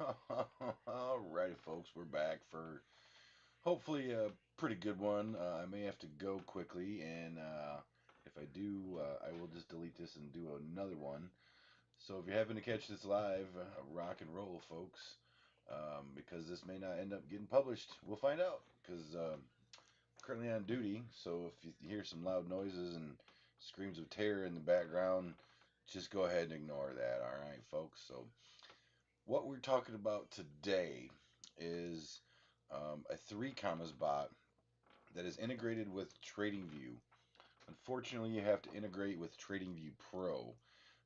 Alrighty, folks, we're back for hopefully a pretty good one. I may have to go quickly, and if I do, I will just delete this and do another one. So if you happen to catch this live, rock and roll, folks, because this may not end up getting published. We'll find out because I'm currently on duty. So if you hear some loud noises and screams of terror in the background, just go ahead and ignore that. All right, folks. So what we're talking about today is a 3Commas bot that is integrated with TradingView. Unfortunately, you have to integrate with TradingView Pro.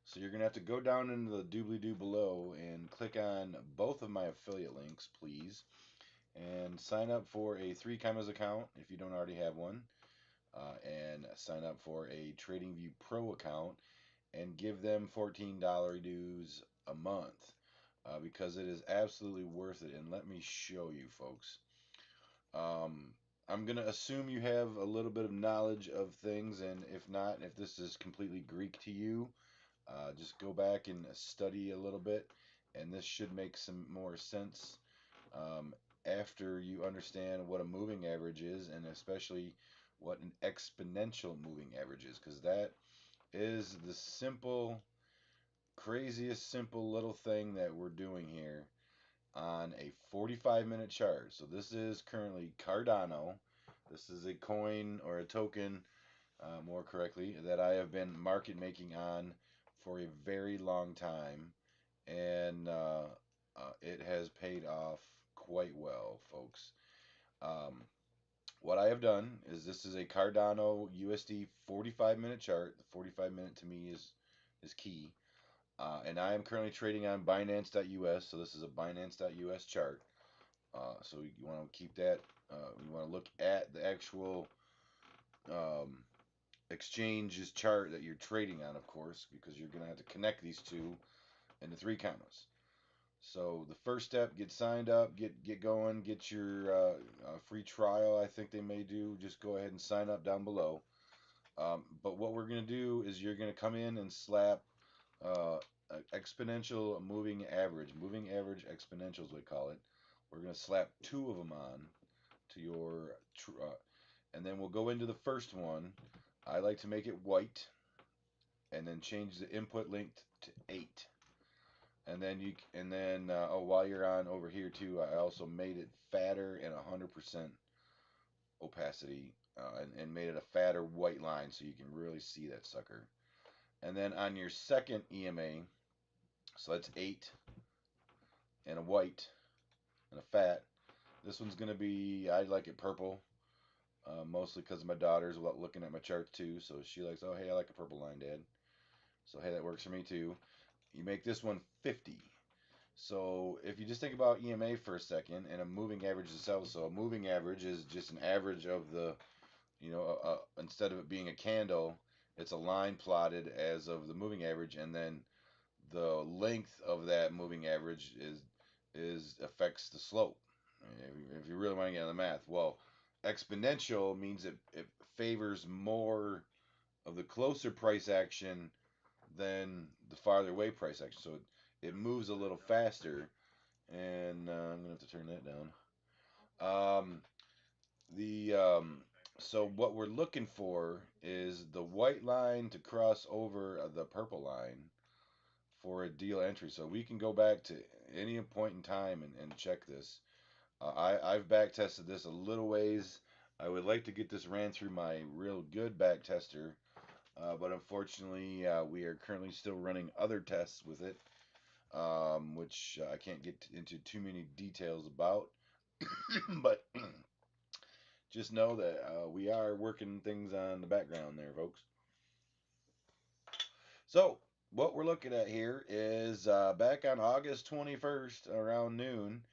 So you're going to have to go down into the doobly-doo below and click on both of my affiliate links, please, and sign up for a 3Commas account if you don't already have one, and sign up for a TradingView Pro account and give them $14 dues a month because it is absolutely worth it. And let me show you, folks. Um, I'm going to assume you have a little bit of knowledge of things, and if not, if this is completely Greek to you, just go back and study a little bit, and this should make some more sense after you understand what a moving average is, and especially what an exponential moving average is, because that is the craziest simple little thing that we're doing here on a 45-minute chart. So this is currently Cardano. This is a coin or a token, more correctly, that I have been market making on for a very long time, and it has paid off quite well, folks. Um, what I have done is this is a Cardano USD 45-minute chart. The 45 minute to me is key. And I am currently trading on Binance.us, so this is a Binance.us chart. So you want to keep that. You want to look at the actual um, exchange's chart that you're trading on, of course, because you're going to have to connect these two into 3Commas. So the first step, get signed up, get going, get your free trial. I think they may do. Just go ahead and sign up down below. But what we're going to do is you're going to come in and slap uh, exponential moving average exponentials we call it. We're going to slap two of them on to your, and then we'll go into the first one. I like to make it white, and then change the input length to 8. And then while you're on over here too, I also made it fatter and 100% opacity, and made it a fatter white line so you can really see that sucker. And then on your second EMA, so that's 8 and a white and a fat. This one's gonna be, I like it purple, mostly because my daughter's looking at my charts too, so she likes, oh hey, I like a purple line, Dad. So hey, that works for me too. You make this one 50. So if you just think about EMA for a second and a moving average itself, so a moving average is just an average of the, instead of it being a candle, it's a line plotted as of the moving average, and then the length of that moving average is affects the slope. If you really want to get on the math, well, exponential means it favors more of the closer price action than the farther away price action. So it moves a little faster, and I'm gonna have to turn that down. Um, the so what we're looking for is the white line to cross over the purple line for a deal entry. So we can go back to any point in time and check this. I've back tested this a little ways. I would like to get this ran through my real good back tester, but unfortunately, we are currently still running other tests with it, which I can't get into too many details about. But just know that we are working things on the background there, folks. So, what we're looking at here is back on August 21st around noon,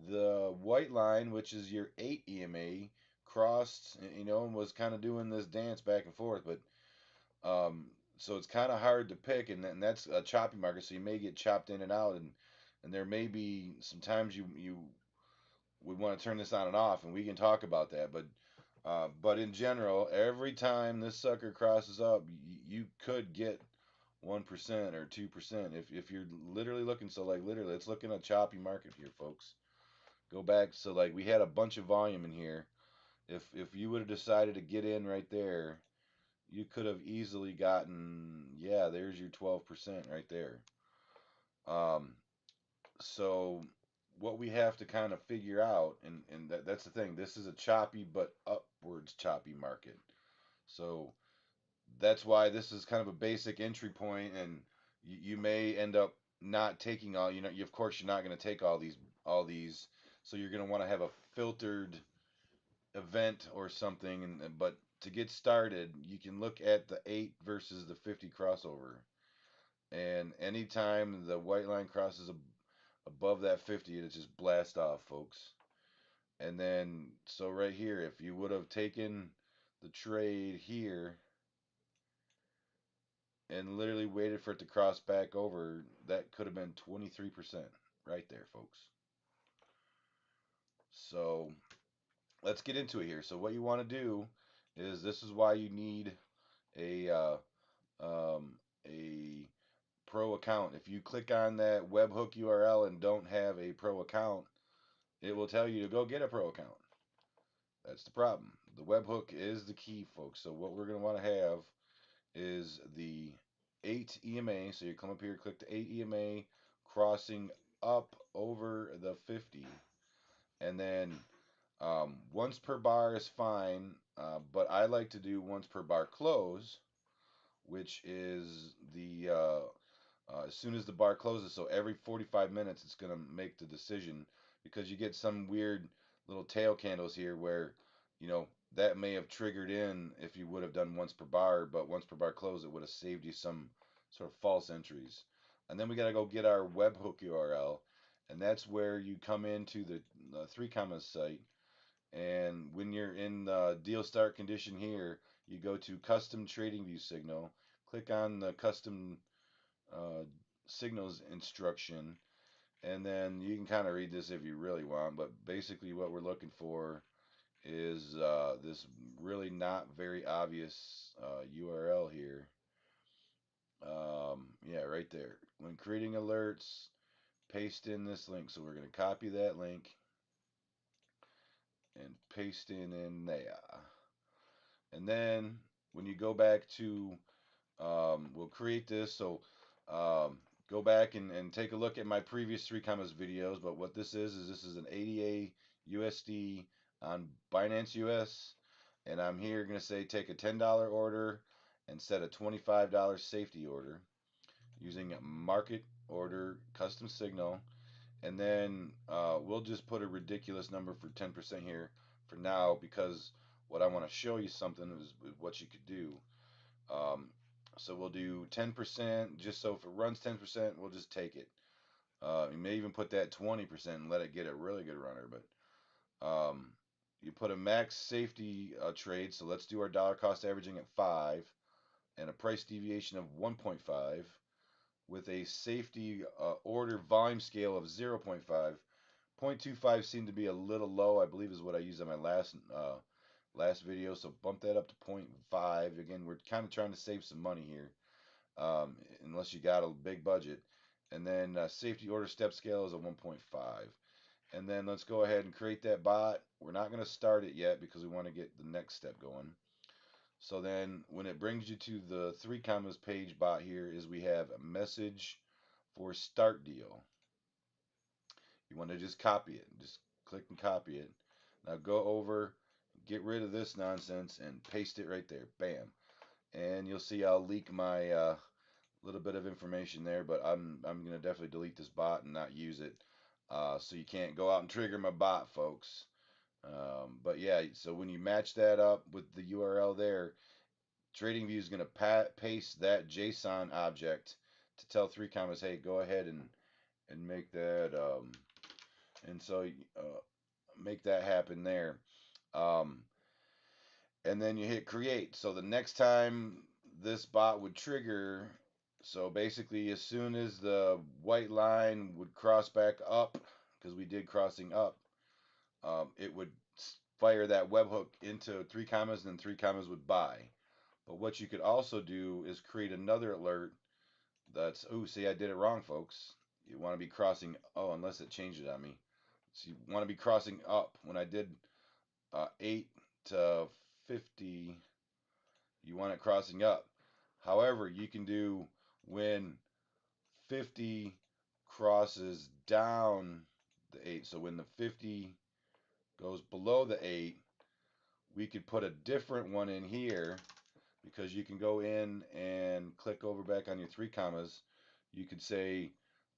the white line, which is your 8 EMA, crossed, and was kind of doing this dance back and forth. But so it's kind of hard to pick, and that's a choppy market, so you may get chopped in and out, and there may be sometimes you would want to turn this on and off, and we can talk about that. But in general, every time this sucker crosses up, you could get 1% or 2%. If you're literally looking, so like literally, let's look in a choppy market here, folks. Go back, so like we had a bunch of volume in here. If you would have decided to get in right there, you could have easily gotten, yeah, there's your 12% right there. Um, so what we have to kind of figure out, and that's the thing, this is a choppy but upwards choppy market. So that's why this is kind of a basic entry point, and you may end up not taking all, of course you're not going to take all these, so you're going to want to have a filtered event or something, but to get started, you can look at the 8 versus the 50 crossover. And anytime the white line crosses above that 50, it just blast off, folks. And then, so right here, if you would have taken the trade here and literally waited for it to cross back over, that could have been 23% right there, folks. So let's get into it here. So what you want to do is, this is why you need a um, a pro account. If you click on that webhook URL and don't have a pro account, it will tell you to go get a pro account. That's the problem. The webhook is the key, folks. So what we're going to want to have is the 8 EMA. So you come up here, click the 8 EMA, crossing up over the 50. And then once per bar is fine, but I like to do once per bar close, which is as soon as the bar closes. So every 45 minutes, it's going to make the decision, because you get some weird little tail candles here where, you know, that may have triggered in if you would have done once per bar, but once per bar close, it would have saved you some sort of false entries. And then we got to go get our webhook URL, and that's where you come into the 3Commas site. And when you're in the deal start condition here, you go to custom trading view signal, click on the custom uh, signals instruction, and then you can kind of read this if you really want. But basically, what we're looking for is this really not very obvious URL here. Yeah, right there. When creating alerts, paste in this link. So we're going to copy that link and paste in there. And then when you go back to, we'll create this. So um, go back and take a look at my previous 3Commas videos. But what this is an ADA USD on Binance US. And I'm here going to say take a $10 order and set a $25 safety order using market order custom signal. And then we'll just put a ridiculous number for 10% here for now, because what I want to show you something is what you could do. Um, so we'll do 10%, just so if it runs 10%, we'll just take it. You may even put that 20% and let it get a really good runner, but you put a max safety trade. So let's do our dollar cost averaging at 5 and a price deviation of 1.5 with a safety order volume scale of 0.5. 0.25 seemed to be a little low, I believe is what I used on my last video. So bump that up to 0.5. Again, we're kind of trying to save some money here, unless you got a big budget. And then safety order step scale is a 1.5. And then let's go ahead and create that bot. We're not going to start it yet because we want to get the next step going. So then when it brings you to the 3Commas page bot here, is we have a message for start deal. You want to just copy it. Just click and copy it. Now go over, get rid of this nonsense, and paste it right there. Bam. And you'll see I'll leak my little bit of information there, but I'm gonna definitely delete this bot and not use it. So you can't go out and trigger my bot, folks. But yeah, so when you match that up with the URL there, TradingView is gonna paste that JSON object to tell 3Commas, hey, go ahead and make that and so make that happen there. Um, and then you hit create. So the next time this bot would trigger, so basically as soon as the white line would cross back up, because we did crossing up, it would fire that webhook into 3Commas, and then 3Commas would buy. But what you could also do is create another alert That's, oh, see, I did it wrong, folks. You want to be crossing, oh, unless it changed it on me. So you want to be crossing up. When I did 8 to 50, you want it crossing up. However, you can do when 50 crosses down the 8. So when the 50 goes below the 8, we could put a different one in here because you can go in and click over back on your 3 commas. You could say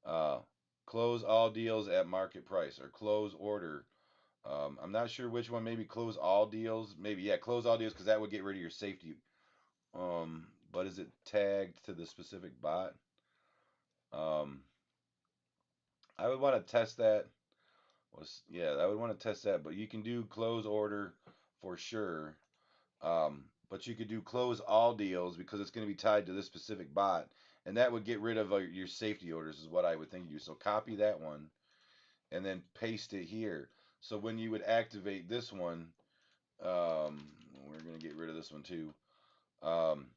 uh, close all deals at market price or close order. I'm not sure which one. Maybe close all deals. Maybe, yeah, close all deals because that would get rid of your safety. But is it tagged to the specific bot? Um, I would want to test that. Yeah, I would want to test that. But you can do close order for sure. But you could do close all deals because it's going to be tied to this specific bot, and that would get rid of your safety orders, is what I would think you do. So copy that one and then paste it here. So when you would activate this one, um, we're going to get rid of this one too. Um,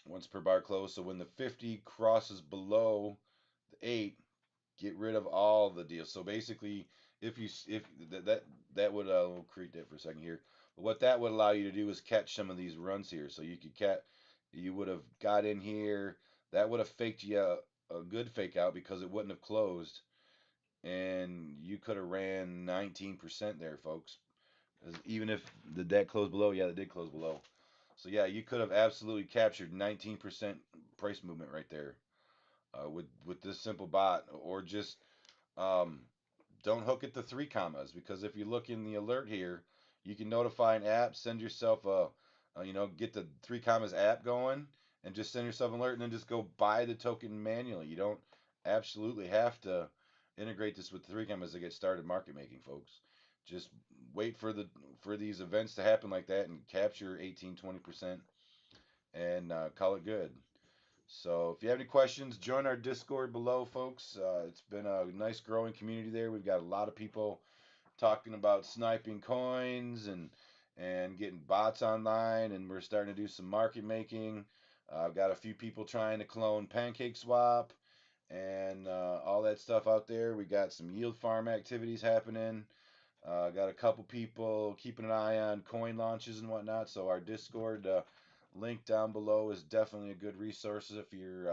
once per bar close. So when the 50 crosses below the 8, get rid of all the deals. So basically, if that would we'll create that for a second here. But what that would allow you to do is catch some of these runs here. So you could you would have got in here. That would have faked you a good fake out because it wouldn't have closed, and you could have ran 19% there, folks. Even if the deck closed below, yeah, it did close below. So yeah, you could have absolutely captured 19% price movement right there with this simple bot, or just um, don't hook it to 3 commas because if you look in the alert here, you can notify an app, send yourself get the 3 commas app going, and just send yourself an alert, and then just go buy the token manually. You don't absolutely have to integrate this with 3 commas to get started market making, folks. Just wait for these events to happen like that and capture 18-20% and call it good. So if you have any questions, join our Discord below, folks. It's been a nice growing community there. We've got a lot of people talking about sniping coins and getting bots online, and we're starting to do some market making. I've got a few people trying to clone Pancake Swap and all that stuff out there. We got some yield farm activities happening. Got a couple people keeping an eye on coin launches and whatnot. So our Discord link down below is definitely a good resource if you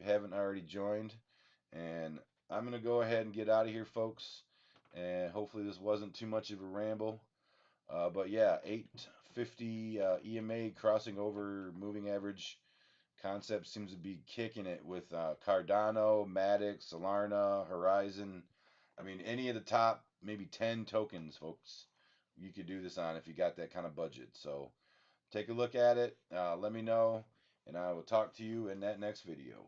haven't already joined. And I'm gonna go ahead and get out of here, folks. And hopefully this wasn't too much of a ramble. But yeah, 850 EMA crossing over moving average concept seems to be kicking it with Cardano, Matic, Solarna, Horizon. I mean, any of the top maybe 10 tokens, folks, you could do this on if you got that kind of budget. So take a look at it. Let me know, and I will talk to you in that next video.